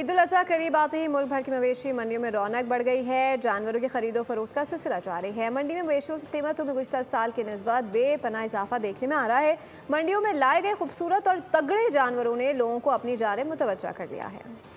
ईद उल अज़हा करीब आते ही मुल्क भर की मवेशी मंडियों में रौनक बढ़ गई है। जानवरों की खरीदो फरोख्त का सिलसिला जारी है। मंडी में मवेशियों की कीमतों में गुज़िश्ता साल की निस्बत बेपनाह इजाफा देखने में आ रहा है। मंडियों में लाए गए खूबसूरत और तगड़े जानवरों ने लोगों को अपनी जानिब मुतवज्जा कर लिया है।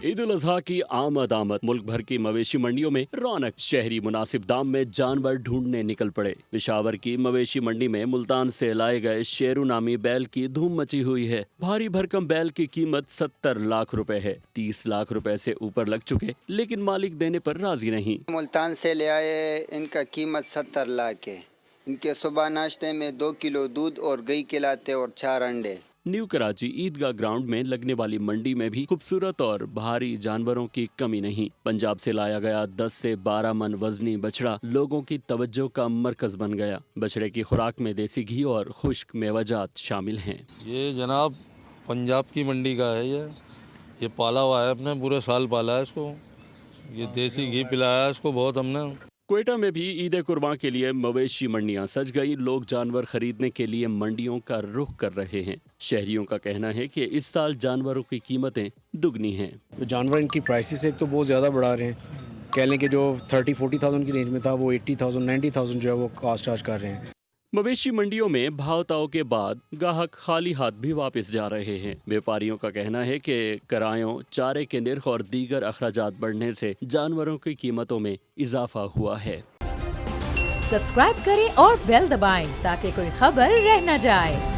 ईद उल अजहा की आमद मुल्क भर की मवेशी मंडियों में रौनक। शहरी मुनासिब दाम में जानवर ढूंढने निकल पड़े। पेशावर की मवेशी मंडी में मुल्तान से लाए गए शेरू नामी बैल की धूम मची हुई है। भारी भरकम बैल की कीमत 70 लाख रुपए है। 30 लाख रुपए से ऊपर लग चुके, लेकिन मालिक देने पर राजी नहीं। मुल्तान से ले आए, इनका कीमत 70 लाख है। इनके सुबह नाश्ते में 2 किलो दूध और घी खिलाते और 4 अंडे। न्यू कराची ईदगाह ग्राउंड में लगने वाली मंडी में भी खूबसूरत और भारी जानवरों की कमी नहीं। पंजाब से लाया गया 10 से 12 मन वजनी बछड़ा लोगों की तवज्जो का मरकज बन गया। बछड़े की खुराक में देसी घी और खुश्क मेवाजात शामिल हैं। ये जनाब पंजाब की मंडी का है। ये पाला हुआ है, अपने पूरे साल पाला है इसको। ये देसी घी पिलाया है इसको बहुत हमने। क्वेटा में भी ईद कुर्बान के लिए मवेशी मंडियां सज गई। लोग जानवर खरीदने के लिए मंडियों का रुख कर रहे हैं। शहरियों का कहना है कि इस साल जानवरों की कीमतें दुगनी हैं। जानवर इनकी प्राइसेस एक तो बहुत ज़्यादा बढ़ा रहे हैं। कह लें कि जो 30-40,000 की रेंज में था वो 80,000-90,000 जो है वो कास्ट चार्ज कर रहे हैं। मवेशी मंडियों में भाव ताव के बाद गाहक खाली हाथ भी वापस जा रहे हैं। व्यापारियों का कहना है कि किरायों, चारे के निर्ख और दीगर अखराजात बढ़ने से जानवरों की कीमतों में इजाफा हुआ है। सब्सक्राइब करें और बेल दबाएं ताकि कोई खबर रह न जाए।